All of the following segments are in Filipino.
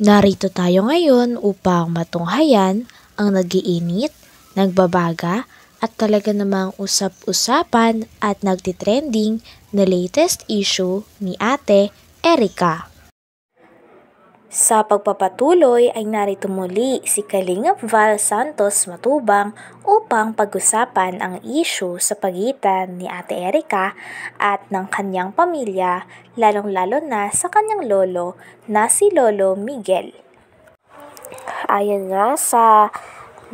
Narito tayo ngayon upang matunghayan ang nagiinit, nagbabaga at talaga namang usap-usapan at nagtitrending na latest issue ni Ate Erika. Sa pagpapatuloy ay narito muli si Kalingap Val Santos Matubang upang pag-usapan ang issue sa pagitan ni Ate Erika at ng kanyang pamilya, lalong-lalo na sa kanyang lolo na si Lolo Miguel. Ayon nga sa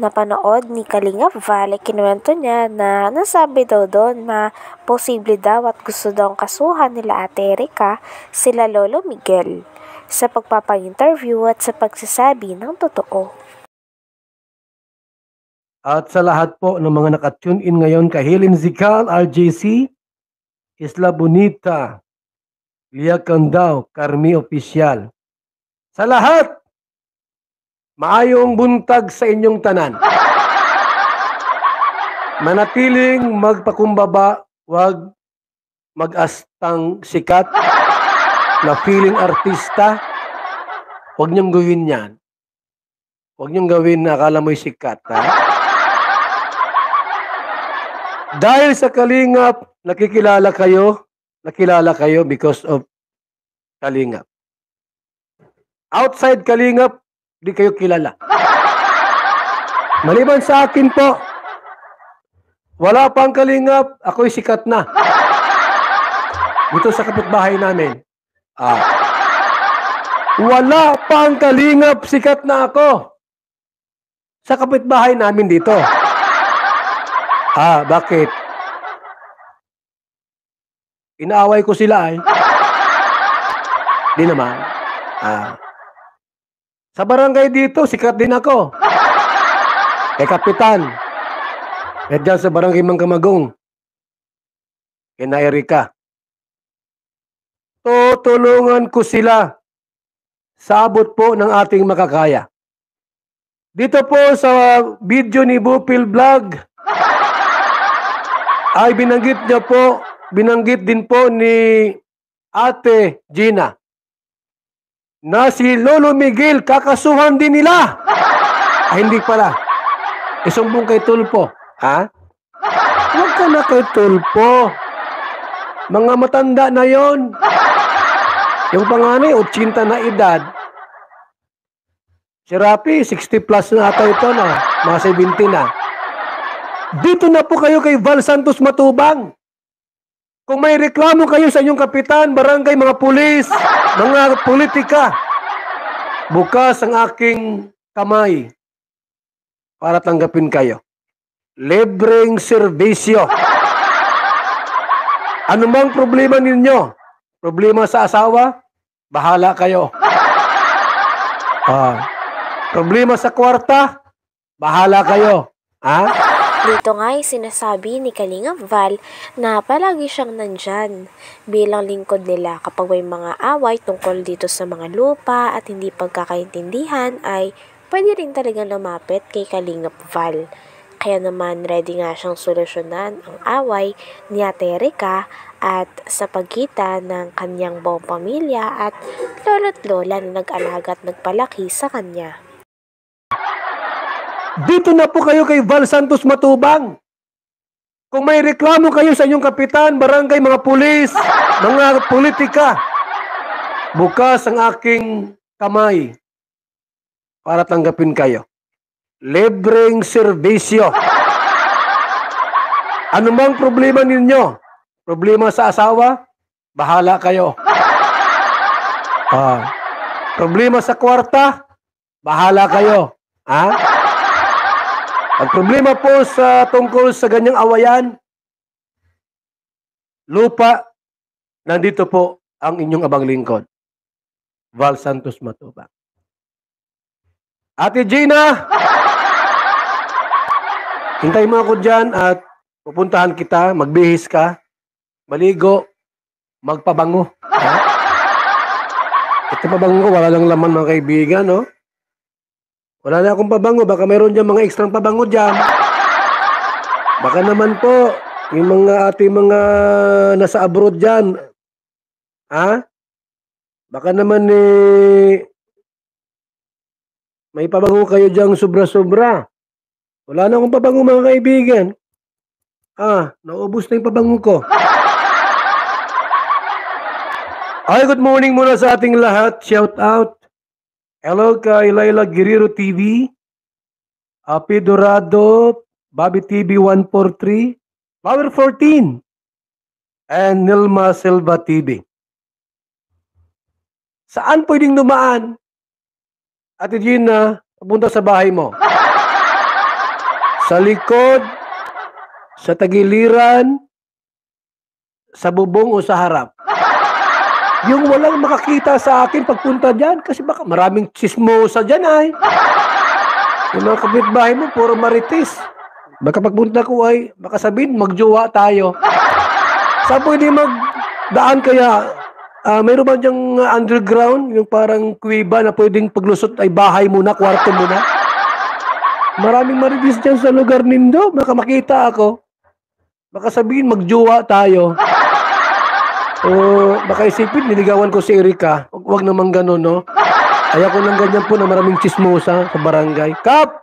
napanood ni Kalingap Val, kinuwento niya na nasabi daw doon na posible daw at gusto daw kasuhan nila Ate Erika sila Lolo Miguel sa pagpapa-interview at sa pagsasabi ng totoo. At sa lahat po ng mga nakatune in ngayon kay Helen Zical, RJC, Isla Bonita, Lia Candao, Carmi Oficial. Sa lahat, maayong buntag sa inyong tanan. Manatiling magpakumbaba, wag mag-astang sikat na feeling artista. Huwag niyong gawin yan. Huwag niyong gawin na akala mo'y sikat. Ha? Dahil sa Kalingap, nakilala kayo because of Kalingap. Outside Kalingap, di kayo kilala. Maliban sa akin po, wala pang Kalingap, ako'y sikat na. Dito sa kapitbahay namin. Wala pang Kalingap, sikat na ako. Sa kapitbahay namin dito. Bakit? Inaaway ko sila ay. Di naman. Sa barangay dito, sikat din ako. Kay Kapitan. At dyan sa barangay Mangkamagong. Kina Erika. Tutulungan ko sila sa abot po ng ating makakaya. Dito po sa video ni Bupil Vlog ay binanggit din po ni Ate Gina na si Lolo Miguel kakasuhan din nila. Hindi pala. Isumbong kay Tulpo. Huwag ka na kay Tulpo. Mga matanda na yon. Yung panganay, 80 na edad. Si Rapi, 60 plus na ata ito na. Mga 70 na. Dito na po kayo kay Val Santos Matubang. Kung may reklamo kayo sa inyong kapitan, barangay, mga pulis, mga politika, bukas ang aking kamay para tanggapin kayo. Libreng serbisyo. Ano mang problema ninyo? Problema sa asawa? Bahala kayo. Problema sa kwarta? Bahala kayo. Dito nga ay sinasabi ni Kalingap Val na palagi siyang nandyan bilang lingkod nila kapag may mga away tungkol dito sa mga lupa at hindi pagkakaintindihan ay pwede rin talaga lumapit kay Kalingap Val. Kaya naman ready nga siyang solusyonan ang away ni Ate Erika at sa pagitan ng kanyang buong pamilya at lolo't lola na nag-alaga at nagpalaki sa kanya. Dito na po kayo kay Val Santos Matubang. Kung may reklamo kayo sa inyong kapitan, barangay, mga pulis, mga politika, bukas ang aking kamay para tanggapin kayo. Libreng serbisyo. Ano mang problema ninyo? Problema sa asawa? Bahala kayo. Problema sa kwarta? Bahala kayo. Ang problema po sa tungkol sa ganyang awayan, lupa, nandito po ang inyong abang lingkod, Val Santos Matubang. Ate Gina, hintay mo ako dyan at pupuntahan kita, magbihis ka, maligo, magpabango. Ito pabango, wala lang laman mga kaibigan, no? Wala na akong pabango, baka mayroon dyan mga ekstrang pabango dyan. Baka naman po, yung mga ating mga nasa abroad dyan, Baka naman may pabango kayo diyang sobra-sobra. Wala na akong pabango mga kaibigan. Naubos na yung pabango ko. Ay, good morning muna sa ating lahat. Shout out. Hello kay Laila Guerrero TV, Api Dorado, Bobby TV 143, Power 14, and Nilma Silva TV. Saan pwedeng dumaan? Ate Gina, papunta sa bahay mo. Sa likod, sa tagiliran, sa bubong o sa harap. Yung walang makakita sa akin pagpunta dyan kasi baka maraming chismosa dyan ay. Yung mga kapitbahay mo, puro marites. Baka pagpunta ko ay, baka sabihin, magjowa tayo. Saan pwede magdaan kaya? Mayroon ba dyang underground, yung parang kuwiba na pwedeng paglusot ay bahay muna, kwarto muna? Maraming marites dyan sa lugar nindo. Baka makita ako. Baka sabihin, magjowa tayo. Baka isipin, niligawan ko si Erika. Huwag naman ganun, no? Ayoko nang ganyan po na maraming chismosa sa barangay. Kap!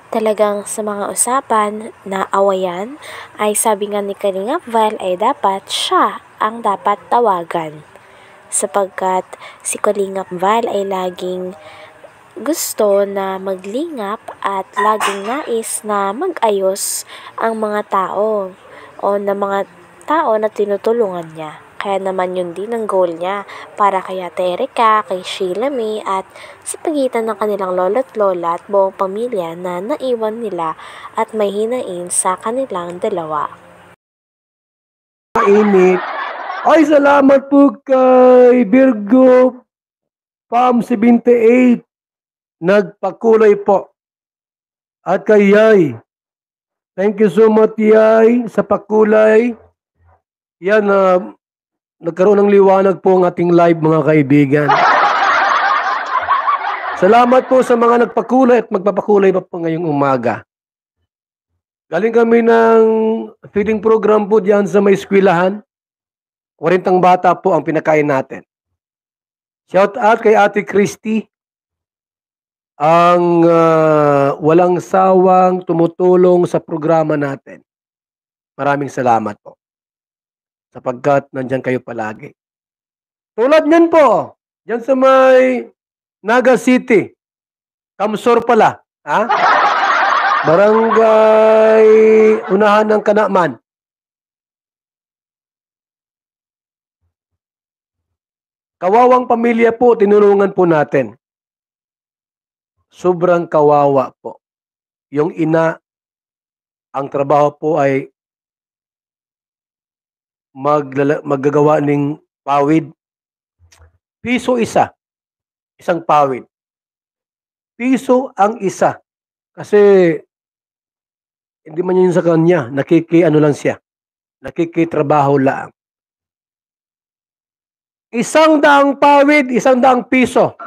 Talagang sa mga usapan na awayan ay sabi nga ni Kalingap Val ay dapat siya ang dapat tawagan. Sapagkat si Kalingap Val ay laging gusto na maglingap at laging nais na mag-ayos ang mga tao o na mga tao na tinutulungan niya. Kaya naman yun din ang goal niya para kay Ate Erika, kay Sheila May at sa pagitan ng kanilang lolo't lola at buong pamilya na naiwan nila at may hinain sa kanilang dalawa. Init. Ay, salamat po kay Virgo Pam 78. Nagpakulay po. At kay Yay. Thank you so much, Yay, sa pakulay. Yan, nagkaroon ng liwanag po ang ating live, mga kaibigan. Salamat po sa mga nagpakulay at magpapakulay pa po ngayong umaga. Galing kami ng feeding program po diyan sa may eskwelahan. 40 bata po ang pinakain natin. Shout out kay Ate Christy, ang walang sawang tumutulong sa programa natin. Maraming salamat po. Sapagkat nandyan kayo palagi. Tulad niyan po, dyan sa may Naga City, Kamsor pala, ha? Barangay Unahan ng Kanaman. Kawawang pamilya po, tinulungan po natin. Sobrang kawawa po. Yung ina, ang trabaho po ay maggagawa ng pawid. Piso isa. Isang pawid. Piso ang isa. Kasi hindi man yun sa kanya. Nakikiano lang siya. Nakikitrabaho lang. 100 pawid, 100 piso.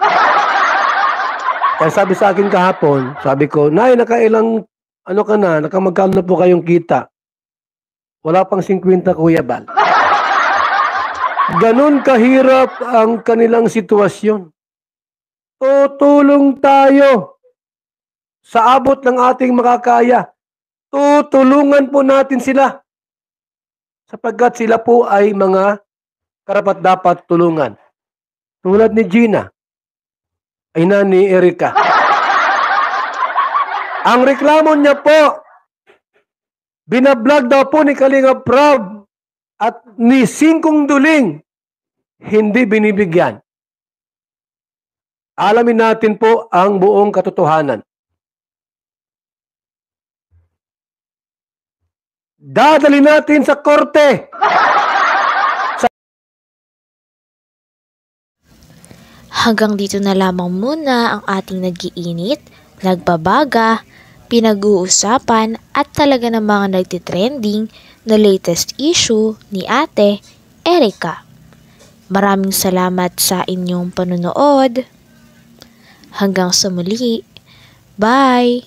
Kaya sabi sa akin kahapon, sabi ko, Nay, nakailang, nakamagkano na po kayong kita? Wala pang 50, Kuya Bal. Ganon kahirap ang kanilang sitwasyon. Tutulong tayo sa abot ng ating makakaya. Tutulungan po natin sila. Sapagkat sila po ay mga karapat-dapat tulungan. Tulad ni Gina, ay ni Erika. Ang reklamo niya po, binablog daw po ni Kalinga Prab at ni Singkong Duling, hindi binibigyan. Alamin natin po ang buong katotohanan. Dadali natin sa korte. Hanggang dito na lamang muna ang ating nag-iinit, nagbabaga, pinag-uusapan at talaga namang nagtitrending na latest issue ni Ate Erika. Maraming salamat sa inyong panunood. Hanggang sa muli. Bye!